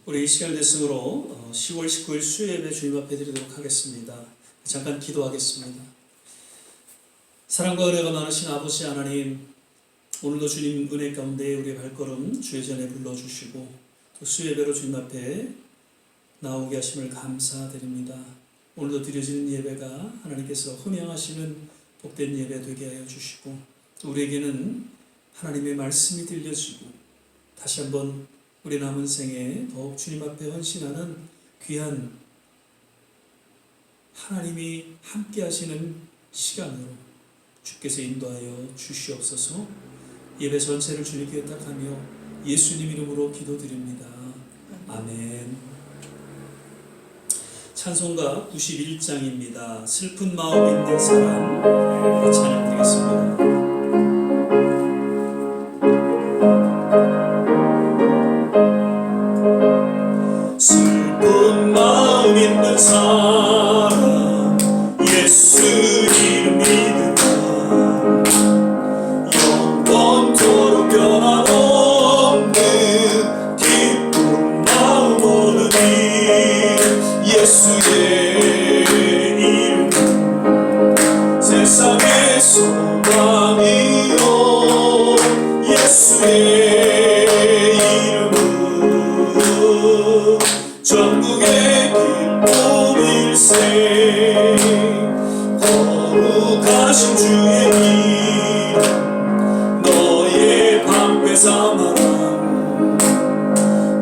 우리 이 시간을 대상으로 10월 19일 수요예배 주님 앞에 드리도록 하겠습니다. 잠깐 기도하겠습니다. 사랑과 은혜가 많으신 아버지 하나님, 오늘도 주님 은혜 가운데 우리의 발걸음 주의 전에 불러주시고 또 수요예배로 주님 앞에 나오게 하심을 감사드립니다. 오늘도 드려지는 예배가 하나님께서 흠양하시는 복된 예배 되게 하여 주시고 또 우리에게는 하나님의 말씀이 들려지고 다시 한번 우리 남은 생에 더욱 주님 앞에 헌신하는 귀한 하나님이 함께 하시는 시간으로 주께서 인도하여 주시옵소서. 예배 전체를 주님께 의탁하며 예수님 이름으로 기도드립니다. 아멘. 찬송가 91장입니다. 슬픈 마음 있는 사람 찬양드리겠습니다. 슬픈 마음 있는 사람 예수 이름 믿으라. 영원토록 변함없는 기쁜 마음 오르니 예수의 이름 세상의 소망이요 예수의 전국의 기쁨일세. 거룩하신 주의 이름 너의 방패 삼아라.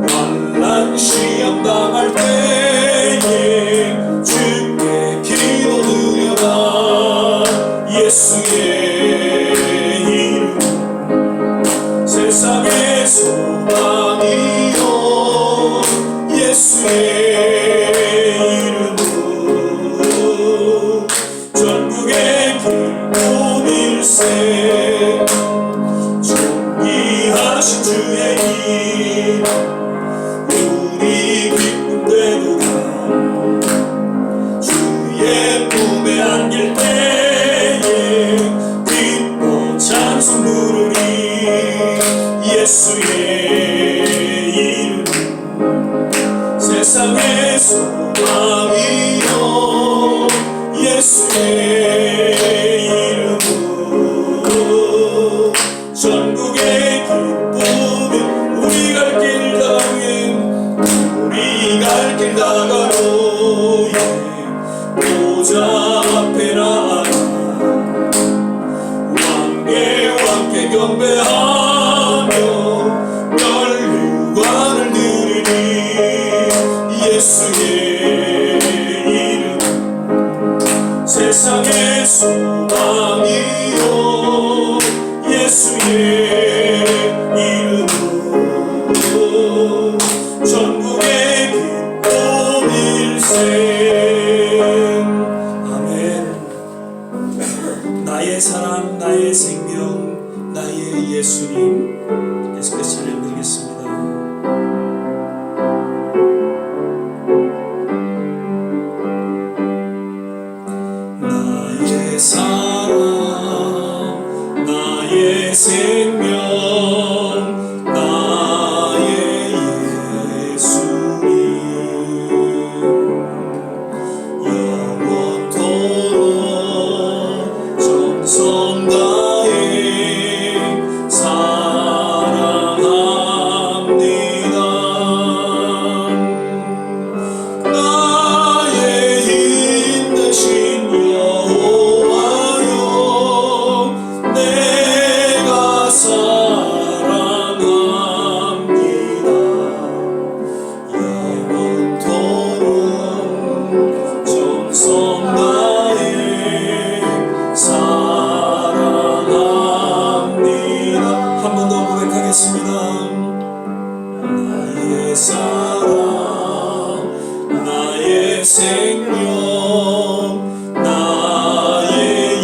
환난 시험 당할 때에 주께 기도 드려라. 예수의 이름 세상의 소망이요 예수의 이름으로 전국의 기쁨일세. 존귀하신 주의 이름 우리 기쁨 되도다. 주의 품에 안길 때에 기뻐 찬송 부르리. 예수의 이름 세상의 소망이요 예수의 이름으로 전국의 기쁨이 우리 갈 길 다가는 우리 갈 길 다가로에 보좌 앞에 나아가 왕께 경배하며 멸류관을 드리니 예수의 이름 세상의 소망이요 예수의 이름으로 전국의 기쁨일세. 아멘. 나의 사랑 나의 생명 나의 예수님 계속해서 찬양드리겠습니다. 나의 사랑 나의 생명 나의 예수님 영원토록 정성 다해 사랑합니다. 나의 힘드신 나의 사랑 나의 생명 나의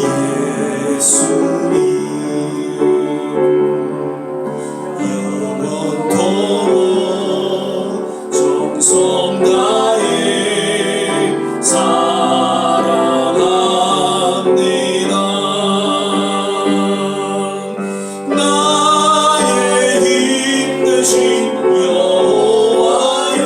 예수님 영원토록 정성 다해 사랑합니다. 나의 힘드신 여호와여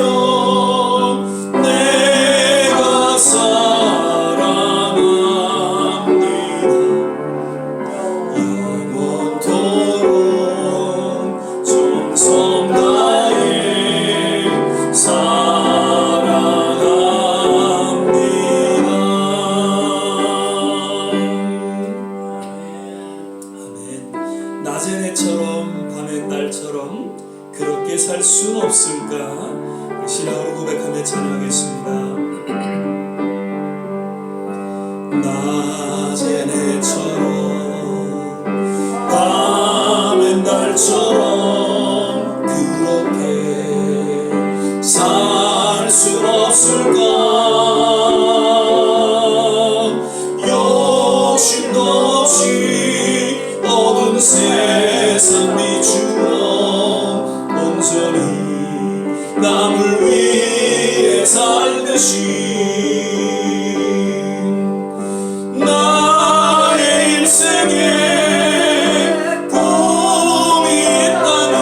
살 수 없을까? 욕심도 없이 어두운 세상 비추어 온전히 남을 위해 살듯이 나의 일생에 꿈이 있다면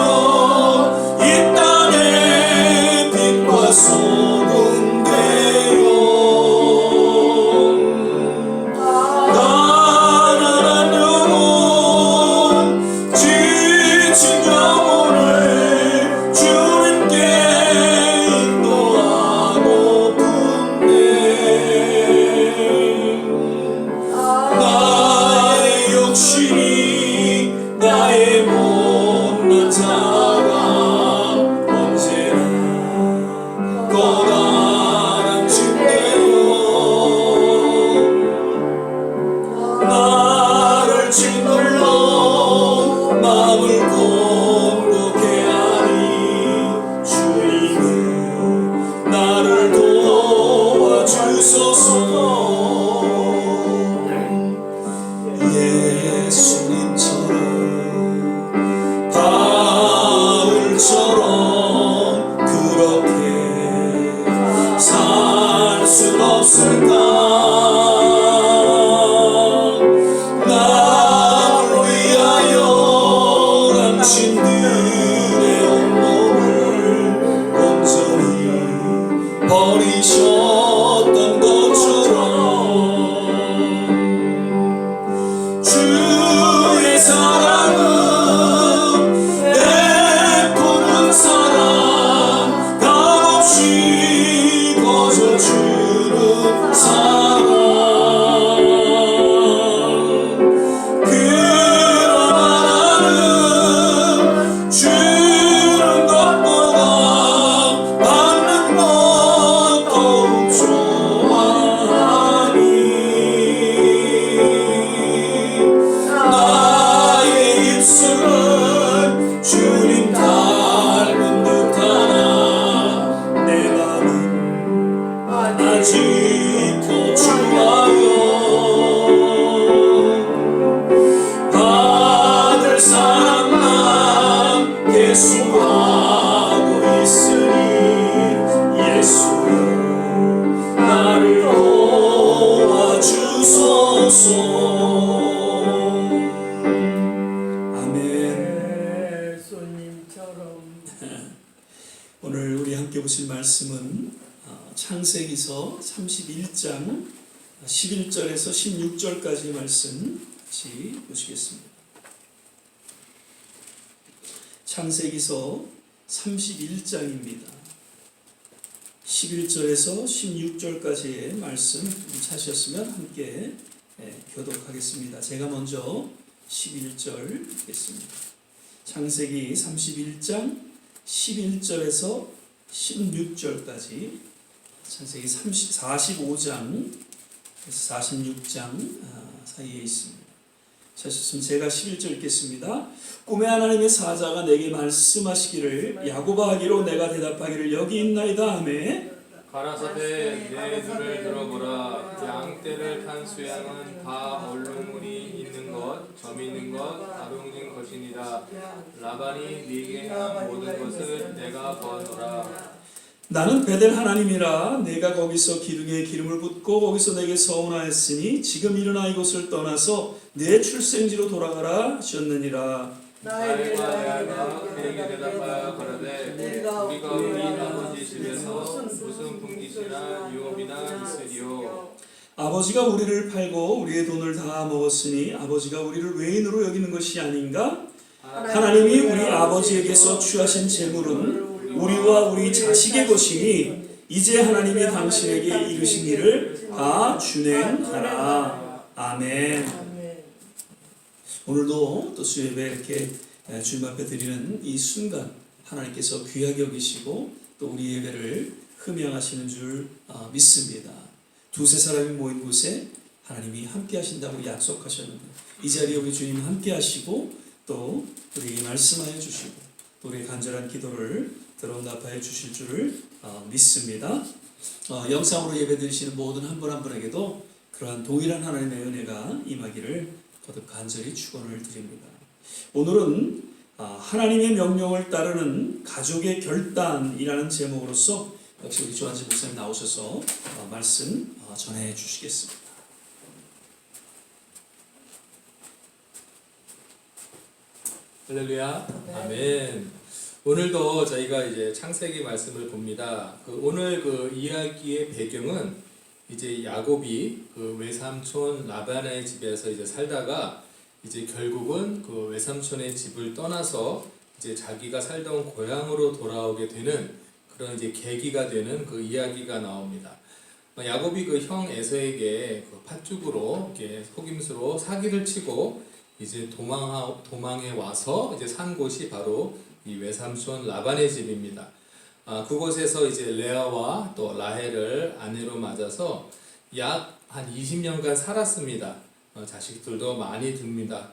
이 땅의 빛과 소금 되어 가난한 영혼 지친 영혼을 주님께 인도하고픈네 나의 욕심이 나의 못난 자가 언제나 거다란진대요 나를 짓눌러 마음을 공고케 하니 주님은 나를 도와주소서 예수님처럼 바울처럼 그렇게 살 순 없을까? 나를 위하여 남친들의 온몸을 온전히 버리셨던 것처럼 주의 사랑은 베푸는 사랑 값없이 거저주는 사랑 그러나 나는 주는 것보다 받는 것 더욱 좋아하니 나의 입술은 주님 닮은 듯하나 내 맘은 아직도 주와요 받을 사랑만 계속하고 있으니 예수여 나를 도와주소서 아멘. 예수님처럼 오늘 우리 함께 보실 말씀은 창세기서 31장 11절에서 16절까지의 말씀 같이 보시겠습니다. 창세기서 31장입니다. 11절에서 16절까지의 말씀 찾으셨으면 함께 교독하겠습니다. 제가 먼저 11절 읽겠습니다. 창세기 31장 11절에서 16절까지 창세기 45장 46장 사이에 있습니다. 찾으셨으면 제가 11절 읽겠습니다. 꿈의 하나님의 사자가 내게 말씀하시기를 야곱아 하기로 내가 대답하기를 여기 있나이다 하매 가라사대 내 눈을 들어보라 양떼를 탄 수양은 다 얼룩무늬 있는 것 점 있는 것 다둥진 것이니라 라반이 네게 한 모든 것을 내가 보았노라 나는 베델 하나님이라 내가 거기서 기둥에 기름을 붓고 거기서 내게 서운하였으니 지금 일어나 이곳을 떠나서 내 출생지로 돌아가라 하셨느니라. 나의 아내가 그에게 대답하여 가라되 우리가 우리 아버지 집에서 무슨 분깃이나 유업이나 있으리요 아버지가 우리를 팔고 우리의 돈을 다 먹었으니 아버지가 우리를 외인으로 여기는 것이 아닌가? 하나님이 우리 아버지에게서 취하신 재물은 우리와 우리 자식의 것이니 이제 하나님이 당신에게 이르신 일을 다 준행하라. 아멘. 오늘도 또 수요예배 이렇게 주님 앞에 드리는 이 순간 하나님께서 귀하게 여기시고 또 우리 예배를 흠양하시는 줄 믿습니다. 두세 사람이 모인 곳에 하나님이 함께 하신다고 약속하셨는데 이 자리에 우리 주님 함께 하시고 또 우리에게 말씀하여 주시고 또 우리의 간절한 기도를 그런 응답하여 주실 줄을 믿습니다. 영상으로 예배드리시는 모든 한 분 한 분에게도 그러한 동일한 하나님의 은혜가 임하기를 거듭 간절히 축원을 드립니다. 오늘은 하나님의 명령을 따르는 가족의 결단이라는 제목으로서 역시 우리 조한지 목사님 나오셔서 말씀 전해 주시겠습니다. 할렐루야. 아멘. 오늘도 저희가 이제 창세기 말씀을 봅니다. 오늘 이야기의 배경은 이제 야곱이 외삼촌 라반의 집에서 이제 살다가 이제 결국은 외삼촌의 집을 떠나서 이제 자기가 살던 고향으로 돌아오게 되는 그런 이제 계기가 되는 이야기가 나옵니다. 야곱이 형 에서에게 팥죽으로 이렇게 속임수로 사기를 치고 이제 도망해 와서 이제 산 곳이 바로 이 외삼촌 라반의 집입니다. 그곳에서 이제 레아와 또 라헬을 아내로 맞아서 약 한 20년간 살았습니다. 자식들도 많이 듭니다.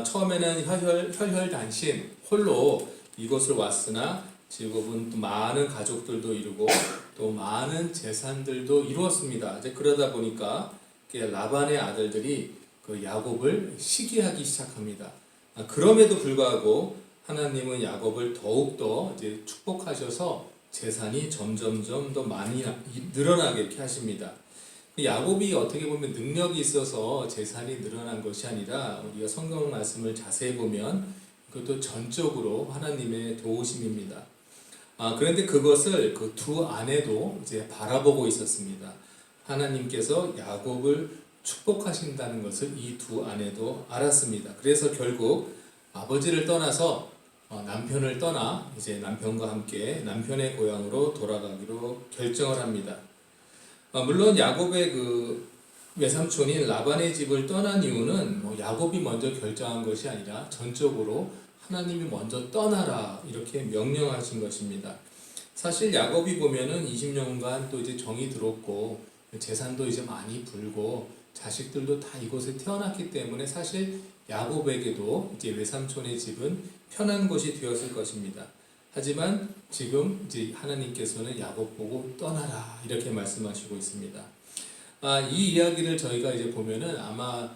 처음에는 혈혈단신 홀로 이곳을 왔으나 지금은 또 많은 가족들도 이루고 또 많은 재산들도 이루었습니다. 이제 그러다 보니까 라반의 아들들이 야곱을 시기하기 시작합니다. 그럼에도 불구하고 하나님은 야곱을 더욱더 이제 축복하셔서 재산이 점점점 더 많이 늘어나게 이렇게 하십니다. 야곱이 어떻게 보면 능력이 있어서 재산이 늘어난 것이 아니라 우리가 성경 말씀을 자세히 보면 그것도 전적으로 하나님의 도우심입니다. 그런데 그것을 두 아내도 이제 바라보고 있었습니다. 하나님께서 야곱을 축복하신다는 것을 이 두 아내도 알았습니다. 그래서 결국 아버지를 떠나서 남편을 떠나 이제 남편과 함께 남편의 고향으로 돌아가기로 결정을 합니다. 물론 야곱의 외삼촌인 라반의 집을 떠난 이유는 야곱이 먼저 결정한 것이 아니라 전적으로 하나님이 먼저 떠나라 이렇게 명령하신 것입니다. 사실 야곱이 보면은 20년간 또 이제 정이 들었고 재산도 이제 많이 불고 자식들도 다 이곳에 태어났기 때문에 사실 야곱에게도 이제 외삼촌의 집은 편한 곳이 되었을 것입니다. 하지만 지금 이제 하나님께서는 야곱 보고 떠나라 이렇게 말씀하시고 있습니다. 이 이야기를 저희가 이제 보면은 아마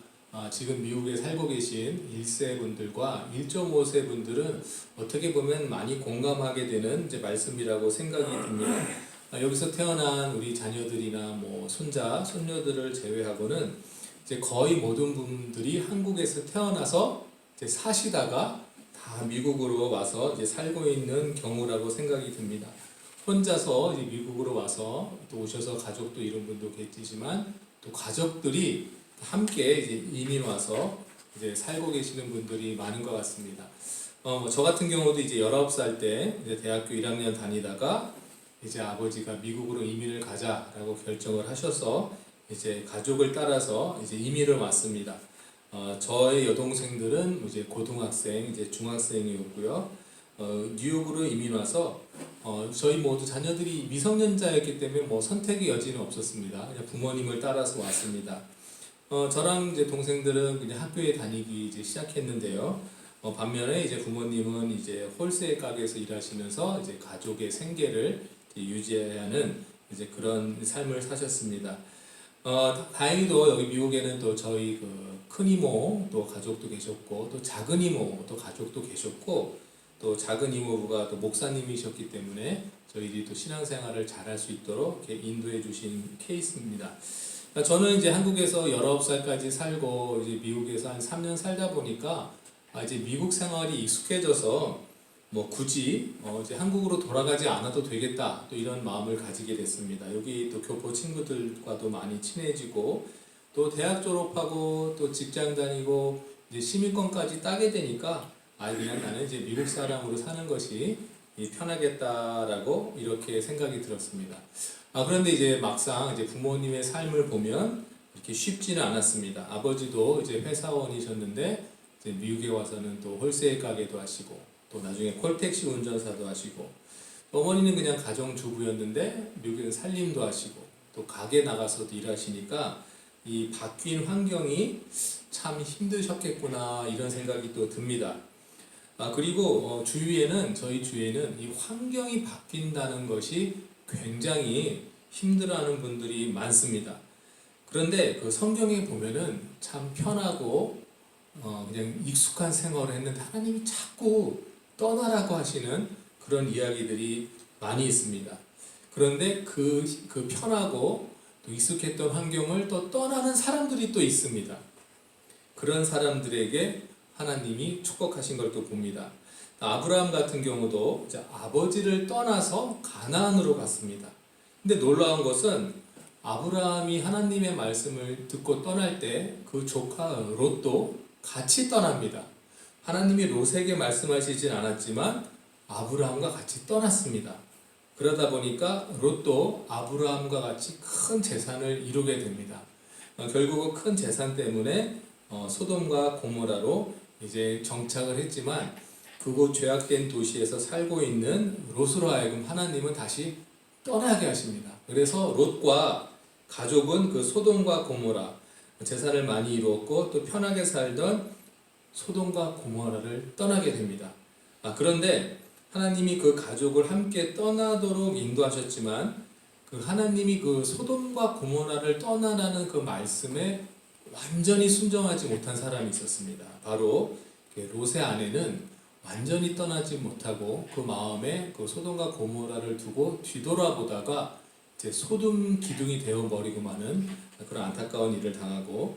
지금 미국에 살고 계신 1세 분들과 1.5세 분들은 어떻게 보면 많이 공감하게 되는 이제 말씀이라고 생각이 듭니다. 여기서 태어난 우리 자녀들이나 손자, 손녀들을 제외하고는 이제 거의 모든 분들이 한국에서 태어나서 이제 사시다가 다 미국으로 와서 이제 살고 있는 경우라고 생각이 듭니다. 혼자서 이제 미국으로 와서 또 오셔서 가족도 이룬 분도 계시지만 또 가족들이 함께 이제 이민 와서 이제 살고 계시는 분들이 많은 것 같습니다. 저 같은 경우도 이제 19살 때 이제 대학교 1학년 다니다가 이제 아버지가 미국으로 이민을 가자라고 결정을 하셔서 이제 가족을 따라서 이제 이민을 왔습니다. 저의 여동생들은 이제 고등학생, 이제 중학생이었고요. 뉴욕으로 이민 와서 저희 모두 자녀들이 미성년자였기 때문에 선택의 여지는 없었습니다. 그냥 부모님을 따라서 왔습니다. 저랑 이제 동생들은 그냥 학교에 다니기 이제 시작했는데요. 반면에 이제 부모님은 이제 홀세일 가게에서 일하시면서 이제 가족의 생계를 유지하는 이제 그런 삶을 사셨습니다. 다행히도 여기 미국에는 또 저희 큰 이모 또 가족도 계셨고 또 작은 이모 또 가족도 계셨고 또 작은 이모부가 또 목사님이셨기 때문에 저희들이 또 신앙생활을 잘할 수 있도록 이렇게 인도해 주신 케이스입니다. 저는 이제 한국에서 19살까지 살고 이제 미국에서 한 3년 살다 보니까 이제 미국 생활이 익숙해져서 굳이 이제 한국으로 돌아가지 않아도 되겠다 또 이런 마음을 가지게 됐습니다. 여기 또 교포 친구들과도 많이 친해지고 또 대학 졸업하고 또 직장 다니고 이제 시민권까지 따게 되니까 그냥 나는 이제 미국 사람으로 사는 것이 편하겠다라고 이렇게 생각이 들었습니다. 그런데 이제 막상 이제 부모님의 삶을 보면 이렇게 쉽지는 않았습니다. 아버지도 이제 회사원이셨는데 이제 미국에 와서는 또 홀세일 가게도 하시고 또 나중에 콜택시 운전사도 하시고 어머니는 그냥 가정주부였는데 미국에서 살림도 하시고 또 가게 나가서도 일하시니까 이 바뀐 환경이 참 힘드셨겠구나 이런 생각이 또 듭니다. 그리고 저희 주위에는 이 환경이 바뀐다는 것이 굉장히 힘들어하는 분들이 많습니다. 그런데 그 성경에 보면은 참 편하고 그냥 익숙한 생활을 했는데 하나님이 자꾸 떠나라고 하시는 그런 이야기들이 많이 있습니다. 그런데 그 편하고 또 익숙했던 환경을 또 떠나는 사람들이 또 있습니다. 그런 사람들에게 하나님이 축복하신 걸 또 봅니다. 아브라함 같은 경우도 이제 아버지를 떠나서 가나안으로 갔습니다. 근데 놀라운 것은 아브라함이 하나님의 말씀을 듣고 떠날 때 그 조카 롯도 같이 떠납니다. 하나님이 롯에게 말씀하시진 않았지만 아브라함과 같이 떠났습니다. 그러다 보니까 롯도 아브라함과 같이 큰 재산을 이루게 됩니다. 결국은 큰 재산 때문에 소돔과 고모라로 이제 정착을 했지만 그곳 죄악된 도시에서 살고 있는 롯으로 하여금 하나님은 다시 떠나게 하십니다. 그래서 롯과 가족은 그 소돔과 고모라 재산을 많이 이루었고 또 편하게 살던 소돔과 고모라를 떠나게 됩니다. 그런데 하나님이 그 가족을 함께 떠나도록 인도하셨지만 그 하나님이 그 소돔과 고모라를 떠나라는 그 말씀에 완전히 순종하지 못한 사람이 있었습니다. 바로 롯의 아내는 완전히 떠나지 못하고 그 마음에 그 소돔과 고모라를 두고 뒤돌아보다가 이제 소돔 기둥이 되어 버리고 마는 그런 안타까운 일을 당하고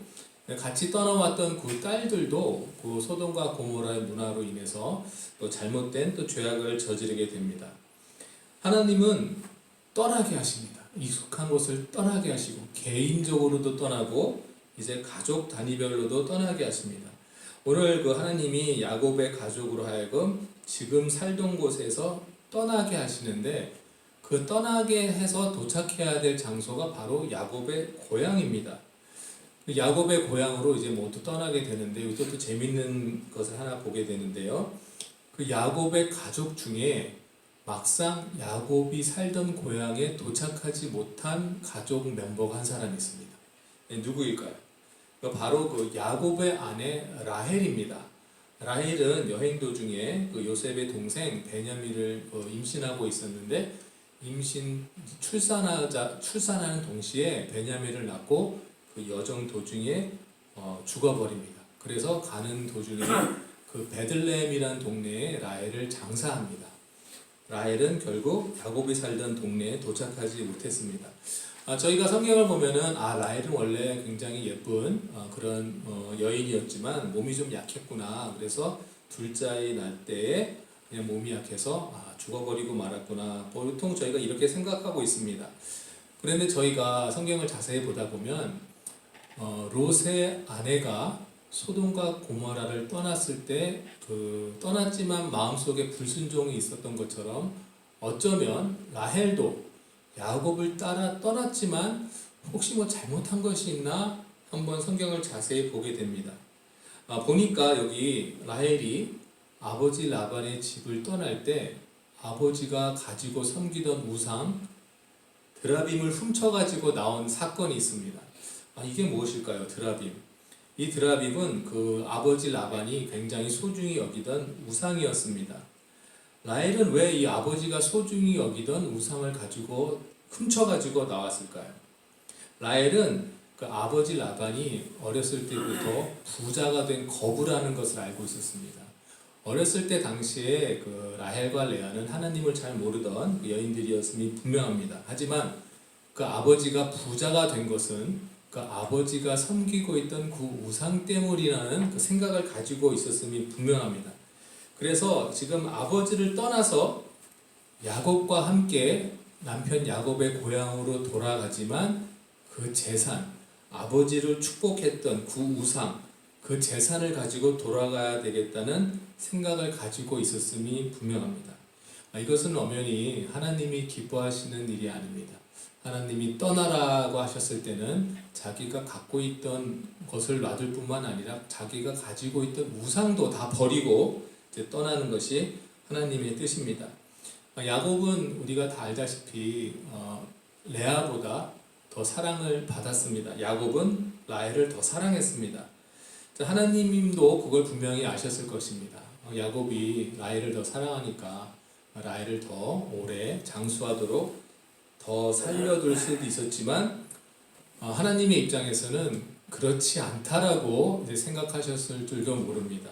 같이 떠나왔던 그 딸들도 그 소돔과 고모라의 문화로 인해서 또 잘못된 또 죄악을 저지르게 됩니다. 하나님은 떠나게 하십니다. 익숙한 곳을 떠나게 하시고 개인적으로도 떠나고 이제 가족 단위별로도 떠나게 하십니다. 오늘 그 하나님이 야곱의 가족으로 하여금 지금 살던 곳에서 떠나게 하시는데 그 떠나게 해서 도착해야 될 장소가 바로 야곱의 고향입니다. 야곱의 고향으로 이제 모두 떠나게 되는데 이것도 재밌는 것을 하나 보게 되는데요. 그 야곱의 가족 중에 막상 야곱이 살던 고향에 도착하지 못한 가족 멤버가 한 사람이 있습니다. 누구일까요? 바로 그 야곱의 아내 라헬입니다. 라헬은 여행 도중에 그 요셉의 동생 베냐민을 임신하고 있었는데 출산하는 동시에 베냐민을 낳고 그 여정 도중에 죽어버립니다. 그래서 가는 도중에 그 베들레헴이라는 동네에 라헬을 장사합니다. 라헬은 결국 야곱이 살던 동네에 도착하지 못했습니다. 저희가 성경을 보면은 라헬은 원래 굉장히 예쁜 그런 여인이었지만 몸이 좀 약했구나. 그래서 둘째 아이 낳을 때에 그냥 몸이 약해서 죽어버리고 말았구나. 보통 저희가 이렇게 생각하고 있습니다. 그런데 저희가 성경을 자세히 보다 보면 롯의 아내가 소돔과 고모라를 떠났을 때 떠났지만 마음속에 불순종이 있었던 것처럼 어쩌면 라헬도 야곱을 따라 떠났지만 혹시 잘못한 것이 있나 한번 성경을 자세히 보게 됩니다. 보니까 여기 라헬이 아버지 라반의 집을 떠날 때 아버지가 가지고 섬기던 우상 드라빔을 훔쳐가지고 나온 사건이 있습니다. 이게 무엇일까요? 드라빔. 이 드라빔은 그 아버지 라반이 굉장히 소중히 여기던 우상이었습니다. 라헬은 왜 이 아버지가 소중히 여기던 우상을 가지고 훔쳐가지고 나왔을까요? 라헬은 그 아버지 라반이 어렸을 때부터 부자가 된 거부라는 것을 알고 있었습니다. 어렸을 때 당시에 그 라헬과 레아는 하나님을 잘 모르던 그 여인들이었음이 분명합니다. 하지만 그 아버지가 부자가 된 것은 그 아버지가 섬기고 있던 그 우상 때문이라는 그 생각을 가지고 있었음이 분명합니다. 그래서 지금 아버지를 떠나서 야곱과 함께 남편 야곱의 고향으로 돌아가지만 그 재산, 아버지를 축복했던 그 우상, 그 재산을 가지고 돌아가야 되겠다는 생각을 가지고 있었음이 분명합니다. 이것은 엄연히 하나님이 기뻐하시는 일이 아닙니다. 하나님이 떠나라고 하셨을 때는 자기가 갖고 있던 것을 놔둘 뿐만 아니라 자기가 가지고 있던 우상도 다 버리고 이제 떠나는 것이 하나님의 뜻입니다. 야곱은 우리가 다 알다시피 레아보다 더 사랑을 받았습니다. 야곱은 라헬을 더 사랑했습니다. 하나님도 그걸 분명히 아셨을 것입니다. 야곱이 라헬을 더 사랑하니까 라헬을 더 오래 장수하도록 더 살려둘 수도 있었지만 하나님의 입장에서는 그렇지 않다라고 이제 생각하셨을 줄도 모릅니다.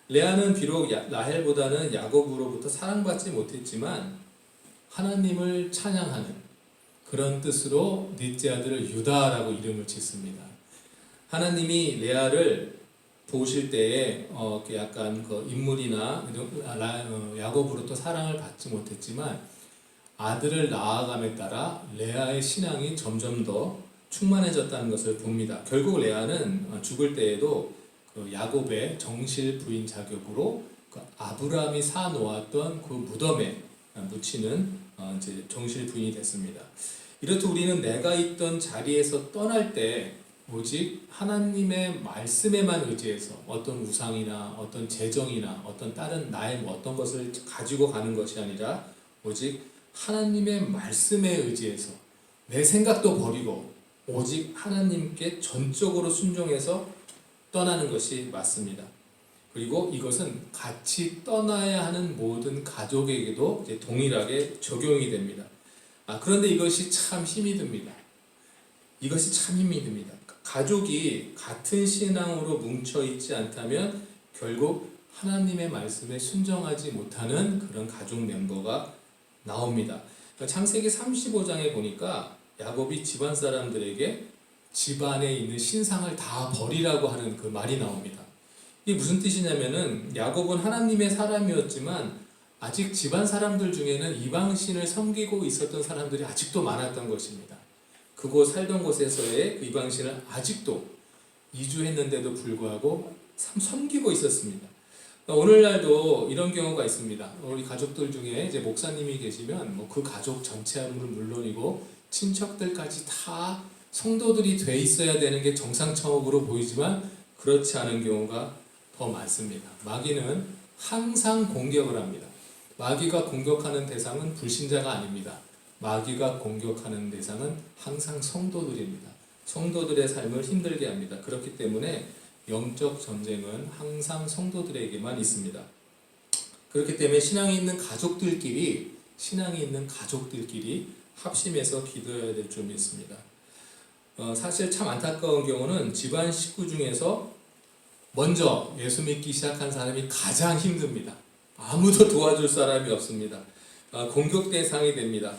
레아는 비록 라헬보다는 야곱으로부터 사랑받지 못했지만 하나님을 찬양하는 그런 뜻으로 넷째 아들을 유다라고 이름을 짓습니다. 하나님이 레아를 보실 때에 약간 그 인물이나 야곱으로부터 사랑을 받지 못했지만 아들을 낳아감에 따라 레아의 신앙이 점점 더 충만해졌다는 것을 봅니다. 결국 레아는 죽을 때에도 그 야곱의 정실 부인 자격으로 그 아브라함이 사 놓았던 그 무덤에 묻히는 이제 정실 부인이 됐습니다. 이렇듯 우리는 내가 있던 자리에서 떠날 때 오직 하나님의 말씀에만 의지해서 어떤 우상이나 어떤 재정이나 어떤 다른 나의 어떤 것을 가지고 가는 것이 아니라 오직 하나님의 말씀에 의지해서 내 생각도 버리고 오직 하나님께 전적으로 순종해서 떠나는 것이 맞습니다. 그리고 이것은 같이 떠나야 하는 모든 가족에게도 이제 동일하게 적용이 됩니다. 그런데 이것이 참 힘이 듭니다. 이것이 참 힘이 듭니다. 가족이 같은 신앙으로 뭉쳐 있지 않다면 결국 하나님의 말씀에 순종하지 못하는 그런 가족 멤버가 나옵니다. 창세기 35장에 보니까 야곱이 집안 사람들에게 집안에 있는 신상을 다 버리라고 하는 그 말이 나옵니다. 이게 무슨 뜻이냐면은 야곱은 하나님의 사람이었지만 아직 집안 사람들 중에는 이방신을 섬기고 있었던 사람들이 아직도 많았던 것입니다. 그곳 살던 곳에서의 그 이방신을 아직도 이주했는데도 불구하고 섬기고 있었습니다. 오늘날도 이런 경우가 있습니다. 우리 가족들 중에 이제 목사님이 계시면 뭐 그 가족 전체는 물론이고 친척들까지 다 성도들이 돼 있어야 되는 게 정상적으로 보이지만 그렇지 않은 경우가 더 많습니다. 마귀는 항상 공격을 합니다. 마귀가 공격하는 대상은 불신자가 아닙니다. 마귀가 공격하는 대상은 항상 성도들입니다. 성도들의 삶을 힘들게 합니다. 그렇기 때문에 영적 전쟁은 항상 성도들에게만 있습니다. 그렇기 때문에 신앙이 있는 가족들끼리 합심해서 기도해야 될 점이 있습니다. 사실 참 안타까운 경우는 집안 식구 중에서 먼저 예수 믿기 시작한 사람이 가장 힘듭니다. 아무도 도와줄 사람이 없습니다. 공격 대상이 됩니다.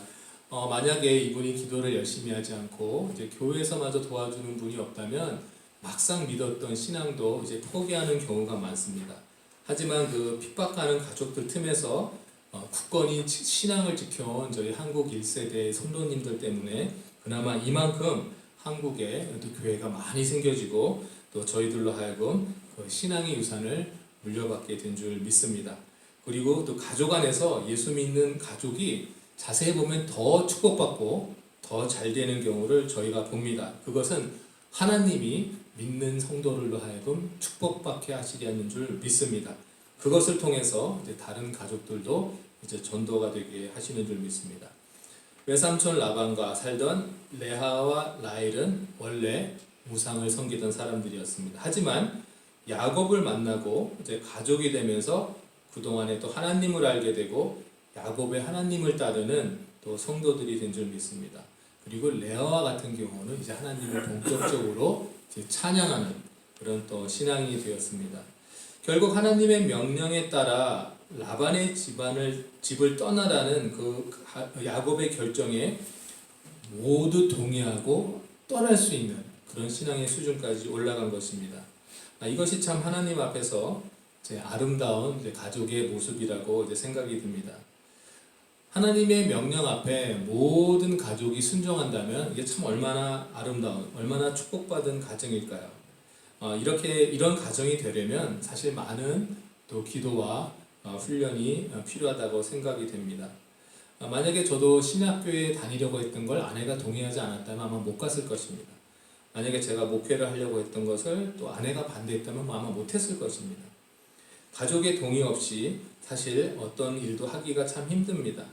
만약에 이분이 기도를 열심히 하지 않고 이제 교회에서마저 도와주는 분이 없다면 막상 믿었던 신앙도 이제 포기하는 경우가 많습니다. 하지만 그 핍박하는 가족들 틈에서 굳건히 신앙을 지켜온 저희 한국 1세대 성도님들 때문에 그나마 이만큼 한국에 또 교회가 많이 생겨지고 또 저희들로 하여금 그 신앙의 유산을 물려받게 된 줄 믿습니다. 그리고 또 가족 안에서 예수 믿는 가족이 자세히 보면 더 축복받고 더 잘 되는 경우를 저희가 봅니다. 그것은 하나님이 믿는 성도들로 하여금 축복받게 하시려는 줄 믿습니다. 그것을 통해서 이제 다른 가족들도 이제 전도가 되게 하시는 줄 믿습니다. 외삼촌 라반과 살던 레아와 라헬은 원래 우상을 섬기던 사람들이었습니다. 하지만 야곱을 만나고 이제 가족이 되면서 그동안에 또 하나님을 알게 되고 야곱의 하나님을 따르는 또 성도들이 된 줄 믿습니다. 그리고 레아와 같은 경우는 이제 하나님을 본격적으로 이제 찬양하는 그런 또 신앙이 되었습니다. 결국 하나님의 명령에 따라 라반의 집을 떠나라는 그 야곱의 결정에 모두 동의하고 떠날 수 있는 그런 신앙의 수준까지 올라간 것입니다. 이것이 참 하나님 앞에서 이제 아름다운 이제 가족의 모습이라고 이제 생각이 듭니다. 하나님의 명령 앞에 모든 가족이 순종한다면 이게 참 얼마나 아름다운, 얼마나 축복받은 가정일까요? 이런 가정이 되려면 사실 많은 또 기도와 훈련이 필요하다고 생각이 됩니다. 만약에 저도 신학교에 다니려고 했던 걸 아내가 동의하지 않았다면 아마 못 갔을 것입니다. 만약에 제가 목회를 하려고 했던 것을 또 아내가 반대했다면 아마 못했을 것입니다. 가족의 동의 없이 사실 어떤 일도 하기가 참 힘듭니다.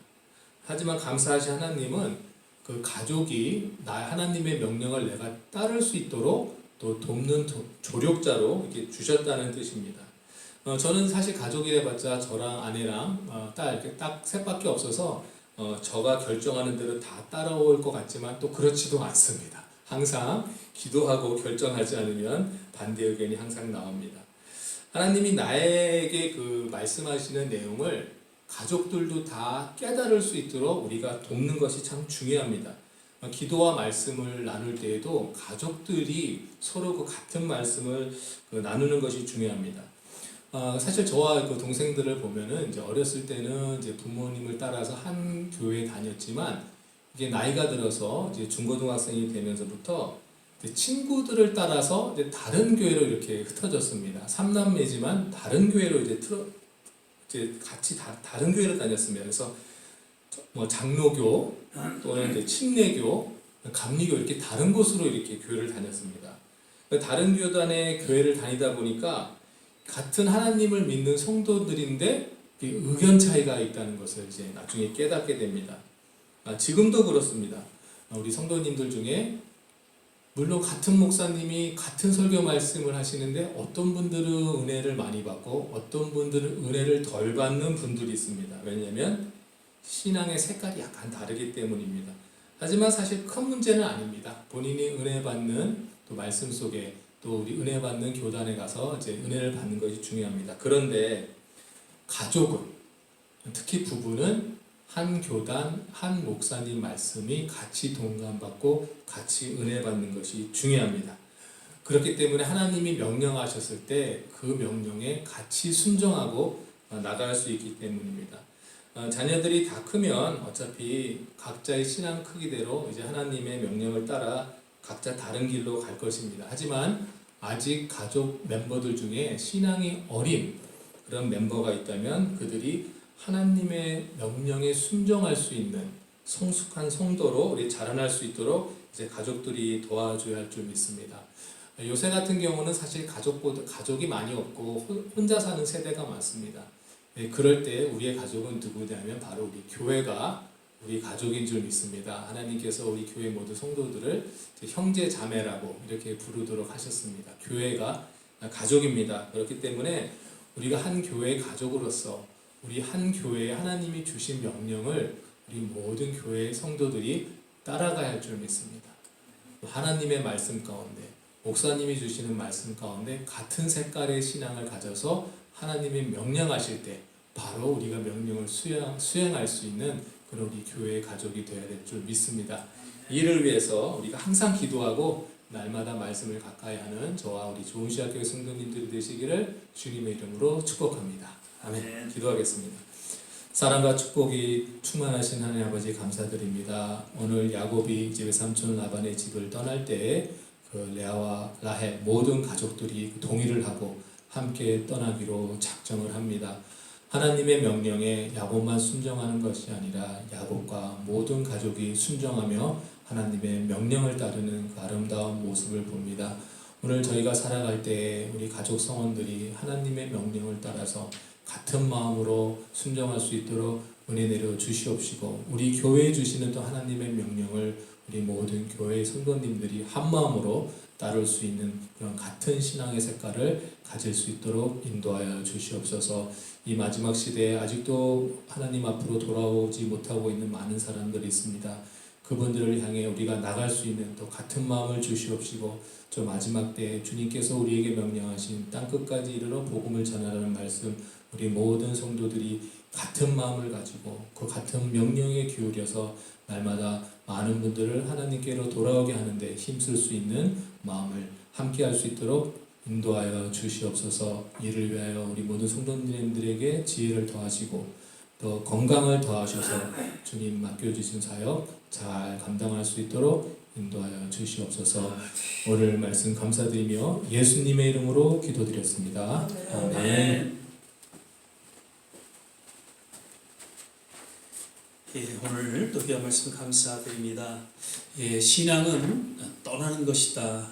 하지만 감사하신 하나님은 그 가족이 하나님의 명령을 내가 따를 수 있도록 또 돕는 조력자로 이렇게 주셨다는 뜻입니다. 저는 사실 가족이래봤자 저랑 아내랑 딸 이렇게 딱 셋밖에 없어서 저가 결정하는 대로 다 따라올 것 같지만 또 그렇지도 않습니다. 항상 기도하고 결정하지 않으면 반대 의견이 항상 나옵니다. 하나님이 나에게 그 말씀하시는 내용을 가족들도 다 깨달을 수 있도록 우리가 돕는 것이 참 중요합니다. 기도와 말씀을 나눌 때에도 가족들이 서로 그 같은 말씀을 나누는 것이 중요합니다. 사실 저와 그 동생들을 보면은 이제 어렸을 때는 이제 부모님을 따라서 한 교회에 다녔지만 이게 나이가 들어서 이제 중고등학생이 되면서부터 이제 친구들을 따라서 이제 다른 교회로 이렇게 흩어졌습니다. 삼남매지만 다른 교회로 이제 같이 다른 교회로 다녔습니다. 그래서 뭐 장로교 또는 이제 침례교, 감리교 이렇게 다른 곳으로 이렇게 교회를 다녔습니다. 다른 교단의 교회를 다니다 보니까 같은 하나님을 믿는 성도들인데 의견 차이가 있다는 것을 이제 나중에 깨닫게 됩니다. 지금도 그렇습니다. 우리 성도님들 중에 물론 같은 목사님이 같은 설교 말씀을 하시는데 어떤 분들은 은혜를 많이 받고 어떤 분들은 은혜를 덜 받는 분들이 있습니다. 왜냐하면 신앙의 색깔이 약간 다르기 때문입니다. 하지만 사실 큰 문제는 아닙니다. 본인이 은혜 받는 또 말씀 속에 또 우리 은혜 받는 교단에 가서 이제 은혜를 받는 것이 중요합니다. 그런데 가족은 특히 부부는 한 교단, 한 목사님 말씀이 같이 동감받고 같이 은혜 받는 것이 중요합니다. 그렇기 때문에 하나님이 명령하셨을 때 그 명령에 같이 순종하고 나갈 수 있기 때문입니다. 자녀들이 다 크면 어차피 각자의 신앙 크기대로 이제 하나님의 명령을 따라 각자 다른 길로 갈 것입니다. 하지만 아직 가족 멤버들 중에 신앙이 어린 그런 멤버가 있다면 그들이 하나님의 명령에 순종할 수 있는 성숙한 성도로 우리 자라날 수 있도록 이제 가족들이 도와줘야 할 줄 믿습니다. 요새 같은 경우는 사실 가족이 많이 없고 혼자 사는 세대가 많습니다. 그럴 때 우리의 가족은 누구냐면 바로 우리 교회가 우리 가족인 줄 믿습니다. 하나님께서 우리 교회 모든 성도들을 형제 자매라고 이렇게 부르도록 하셨습니다. 교회가 가족입니다. 그렇기 때문에 우리가 한 교회의 가족으로서 우리 한 교회에 하나님이 주신 명령을 우리 모든 교회의 성도들이 따라가야 할 줄 믿습니다. 하나님의 말씀 가운데 목사님이 주시는 말씀 가운데 같은 색깔의 신앙을 가져서 하나님이 명령하실 때 바로 우리가 명령을 수행할 수 있는 그런 우리 교회의 가족이 되어야 될 줄 믿습니다. 이를 위해서 우리가 항상 기도하고 날마다 말씀을 가까이 하는 저와 우리 좋은시학교의 성도님들이 되시기를 주님의 이름으로 축복합니다. 아멘. 기도하겠습니다. 사랑과 축복이 충만하신 하나님 아버지 감사드립니다. 오늘 야곱이 이제 외삼촌 라반의 집을 떠날 때에 그 레아와 라헬 모든 가족들이 동의를 하고 함께 떠나기로 작정을 합니다. 하나님의 명령에 야곱만 순종하는 것이 아니라 야곱과 모든 가족이 순종하며 하나님의 명령을 따르는 그 아름다운 모습을 봅니다. 오늘 저희가 살아갈 때 우리 가족 성원들이 하나님의 명령을 따라서 같은 마음으로 순종할 수 있도록 은혜 내려 주시옵시고 우리 교회에 주시는 또 하나님의 명령을 우리 모든 교회의 성도님들이 한 마음으로 따를 수 있는 그런 같은 신앙의 색깔을 가질 수 있도록 인도하여 주시옵소서. 이 마지막 시대에 아직도 하나님 앞으로 돌아오지 못하고 있는 많은 사람들이 있습니다. 그분들을 향해 우리가 나갈 수 있는 또 같은 마음을 주시옵시고 저 마지막 때에 주님께서 우리에게 명령하신 땅끝까지 이르러 복음을 전하라는 말씀 우리 모든 성도들이 같은 마음을 가지고 그 같은 명령에 기울여서 날마다 많은 분들을 하나님께로 돌아오게 하는데 힘쓸 수 있는 마음을 함께 할 수 있도록 인도하여 주시옵소서. 이를 위하여 우리 모든 성도님들에게 지혜를 더하시고 또 건강을 더하셔서 주님 맡겨주신 사역 잘 감당할 수 있도록 인도하여 주시옵소서. 오늘 말씀 감사드리며 예수님의 이름으로 기도드렸습니다. 아멘. 오늘 또 귀한 말씀 감사드립니다. 신앙은 떠나는 것이다.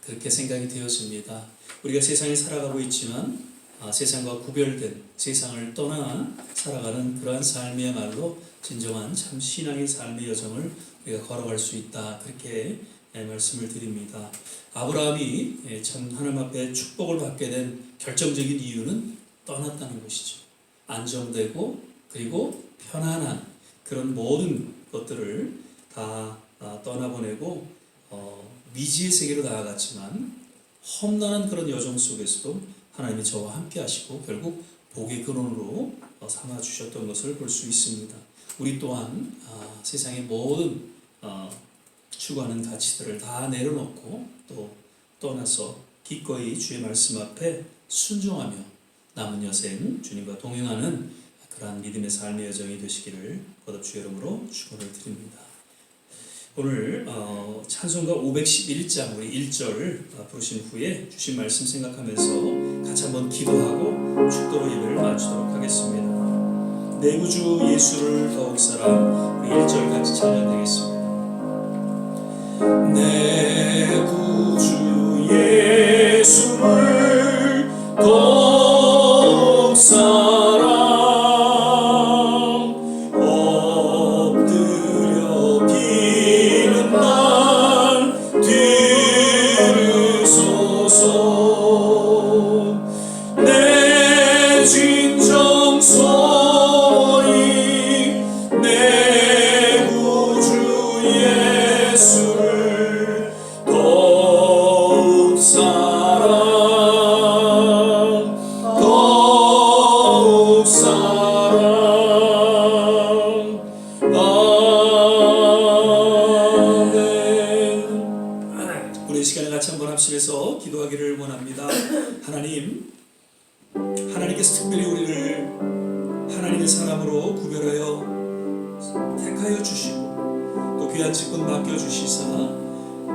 그렇게 생각이 되었습니다. 우리가 세상에 살아가고 있지만 세상과 구별된 세상을 떠나 살아가는 그러한 삶이야말로 진정한 참 신앙의 삶의 여정을 우리가 걸어갈 수 있다. 그렇게 말씀을 드립니다. 아브라함이 참 하나님 앞에 축복을 받게 된 결정적인 이유는 떠났다는 것이죠. 안정되고 그리고 편안한 그런 모든 것들을 다 떠나보내고 미지의 세계로 나아갔지만 험난한 그런 여정 속에서도 하나님이 저와 함께 하시고 결국 복의 근원으로 삼아 주셨던 것을 볼 수 있습니다. 우리 또한 세상의 모든 추구하는 가치들을 다 내려놓고 또 떠나서 기꺼이 주의 말씀 앞에 순종하며 남은 여생 주님과 동행하는 그러한 믿음의 삶의 여정이 되시기를 거듭 주의 이름으로 축원을 드립니다. 오늘 찬송가 511장 우리 1절 부르신 후에 주신 말씀 생각하면서 같이 한번 기도하고 축도로 예배를 마치도록 하겠습니다. 내 구주 예수를 더욱 사랑 우리 1절 같이 찬양드리겠습니다. 내 구주 예수를 더욱 사랑 엎드려 비는 날 들으소서 내 진정 소리 내 구주 예수를 더욱 사랑 더욱 사랑 아멘. 우리 이 시간에 같이 한번 합심해서 기도하기를 원합니다. 하나님께서 특별히 우리를 하나님의 사람으로 구별하여 택하여 주시고 또 귀한 직분 맡겨주시사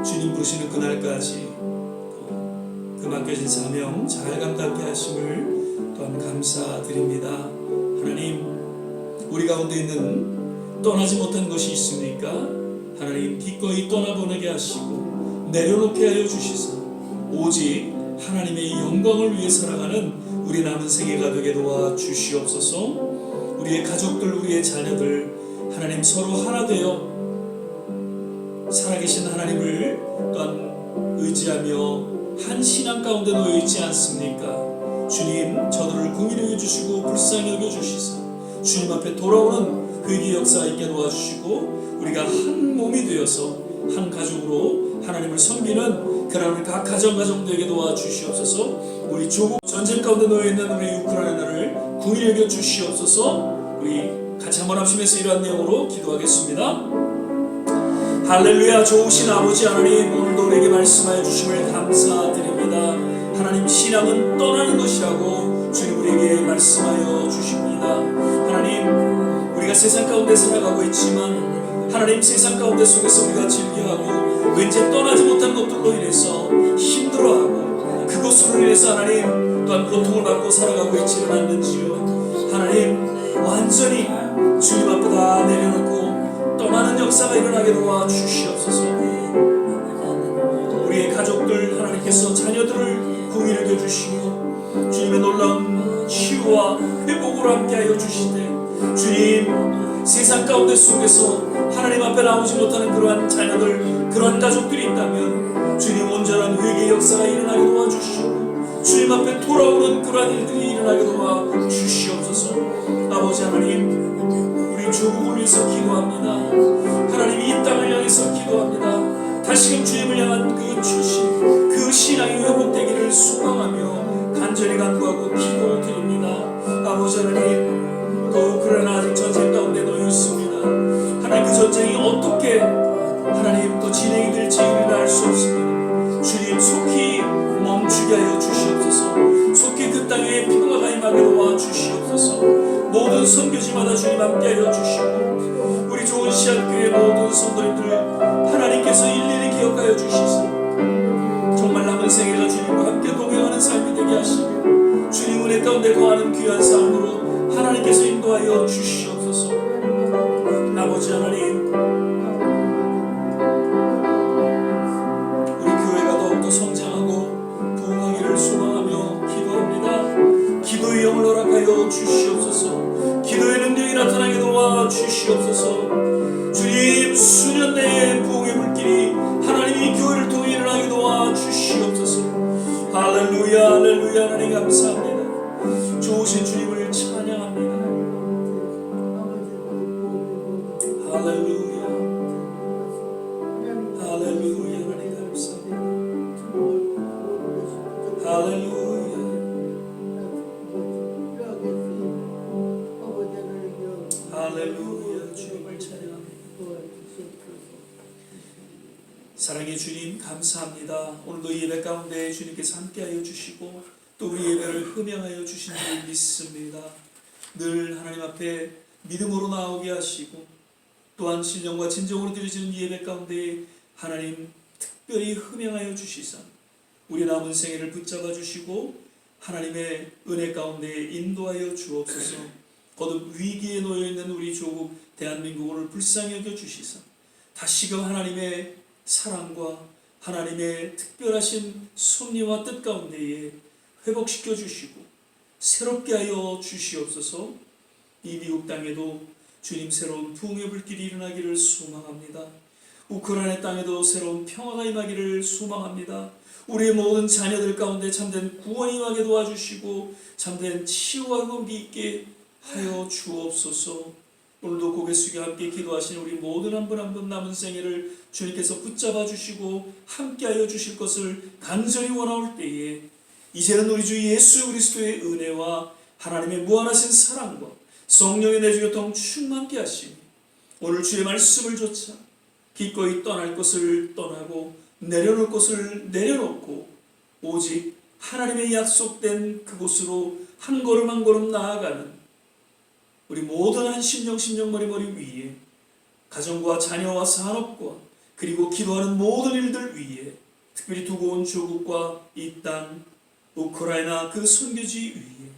주님 부르시는 그날까지 그 맡겨진 사명 잘 감당케 하심을 또한 감사드립니다. 하나님, 우리 가운데 있는 떠나지 못한 것이 있습니까? 하나님 기꺼이 떠나보내게 하시고 내려놓게 하여 주시사 오직 하나님의 영광을 위해 살아가는 우리 남은 생애가 되게 도와 주시옵소서. 우리의 가족들, 우리의 자녀들 하나님 서로 하나 되어 살아계신 하나님을 또한 의지하며 한 신앙 가운데 놓여 있지 않습니까? 주님, 저들을 긍휼히 여겨주시고 불쌍히 여겨주시사 주님 앞에 돌아오는 회개 역사 있게 도와주시고 우리가 한 몸이 되어서 한 가족으로 하나님을 섬기는 그러한 각 가정 되게 도와주시옵소서. 우리 조국 전쟁 가운데 놓여있는 우리 우크라이나를 긍휼히 여겨주시옵소서. 우리 같이 한번 합심해서 이러한 내용으로 기도하겠습니다. 할렐루야. 좋으신 아버지 하나님, 오늘도 우리에게 말씀하여 주심을 감사드립니다. 하나님, 신앙은 떠나는 것이라고 주님 우리에게 말씀하여 주십니다. 하나님, 우리가 세상 가운데 살아가고 있지만 하나님, 세상 가운데 속에서 우리가 즐겨하고 왠지 떠나지 못한 것들로 인해서 힘들어하고 그것으로 인해서 하나님 또한 고통을 받고 살아가고 있지는 않는지요. 하나님, 완전히 주님 앞에 다 내려놓고 떠나는 역사가 일어나게 도와주시옵소서. 우리의 가족들 하나님께서 자녀들을 긍휼히 여겨주시고 주님의 놀라운 치유와 회복으로 함께하여 주시되 주님, 세상 가운데 속에서 하나님 앞에 나오지 못하는 그러한 자녀들, 그러한 가족들이 있다면 주님 온전한 회개의 역사가 일어나게 도와주시고 주님 앞에 돌아오는 그러한 일들이 일어나게 도와주시옵소서. 아버지 하나님, 우리 조국을 위해서 기도합니다. 하나님, 이 땅을 향해서 기도합니다. 다시금 주님을 향한 그 출신, 그 신앙이 회복되기를 소망하며 간절히 간구하고 기도드립니다. 아버지 하나님, 또 우크라이나 아직 전쟁 가운데 놓여 있습니다. 하나님, 그 전쟁이 어떻게 하나님 또 진행이 될지 우리는 알 수 없습니다. 주님, 속히 멈추게 하여 주시옵소서. 속히 그 땅에 평화가 임하게 도와주시옵소서. 모든 선교지마다 주님 함께하여 주시고 우리 좋은 씨앗교회 모든 성도님들 하나님께서 일일이 기억하여 주시사 정말 남은 생애가 주님과 함께 동행하는 삶이 되게 하시고 주님 은혜 가운데 거하는 귀한 삶으로 하나님께서 인도하여 주시옵소서. 아버지 하나님, 우리 교회가 더욱더 성장하고 부흥하기를 소망하며 기도합니다. 기도의 영을 허락하여 주시옵소서. 기도의 능력이 나타나게 도와주시옵소서. 주님, 수년 내에 부흥의 물길이 하나님이 교회를 통해 일어나게 도와주시옵소서. 할렐루야, 할렐루야. 하나님 감사합니다. 좋으신 주님을 찬양합니다. 할렐루야, 할렐루야. 하나님 감사합니다. 할렐루야, 할렐루야. 주님을 찬양합니다. 사랑의 주님 감사합니다. 오늘도 예배 가운데 주님께서 함께하여 주시고 또 우리 예배를 흠양하여 주신 줄 믿습니다. 늘 하나님 앞에 믿음으로 나오게 하시고 또한 신령과 진정으로 드려지는 예배 가운데 하나님 특별히 흠양하여 주시사 우리 남은 생애를 붙잡아 주시고 하나님의 은혜 가운데 인도하여 주옵소서. 거듭 위기에 놓여있는 우리 조국 대한민국을 불쌍히 여겨 주시사 다시금 하나님의 사랑과 하나님의 특별하신 섭리와 뜻 가운데에 회복시켜 주시고 새롭게 하여 주시옵소서. 이 미국 땅에도 주님 새로운 부흥의 불길이 일어나기를 소망합니다. 우크라이나 땅에도 새로운 평화가 임하기를 소망합니다. 우리의 모든 자녀들 가운데 참된 구원이 임하게 도와주시고 참된 치유와 회복이 있게 하여 주옵소서. 오늘도 고개 숙여 함께 기도하신 우리 모든 한 분 한 분 남은 생애를 주님께서 붙잡아 주시고 함께하여 주실 것을 간절히 원하올 때에 이제는 우리 주 예수 그리스도의 은혜와 하나님의 무한하신 사랑과 성령의 내주교통 충만케 하시니 오늘 주의 말씀을 조차 기꺼이 떠날 것을 떠나고 내려놓을 것을 내려놓고 오직 하나님의 약속된 그곳으로 한 걸음 한 걸음 나아가는 우리 모든 한 심령 머리 위에 가정과 자녀와 산업과 그리고 기도하는 모든 일들 위에 특별히 두고 온 조국과 이 땅 우크라이나 그 선교지 위에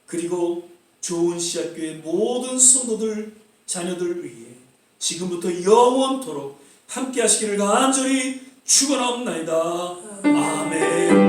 그리고 좋은 씨앗교회 모든 성도들 자녀들 위에 지금부터 영원토록 함께 하시기를 간절히 축원하옵나이다. 아멘.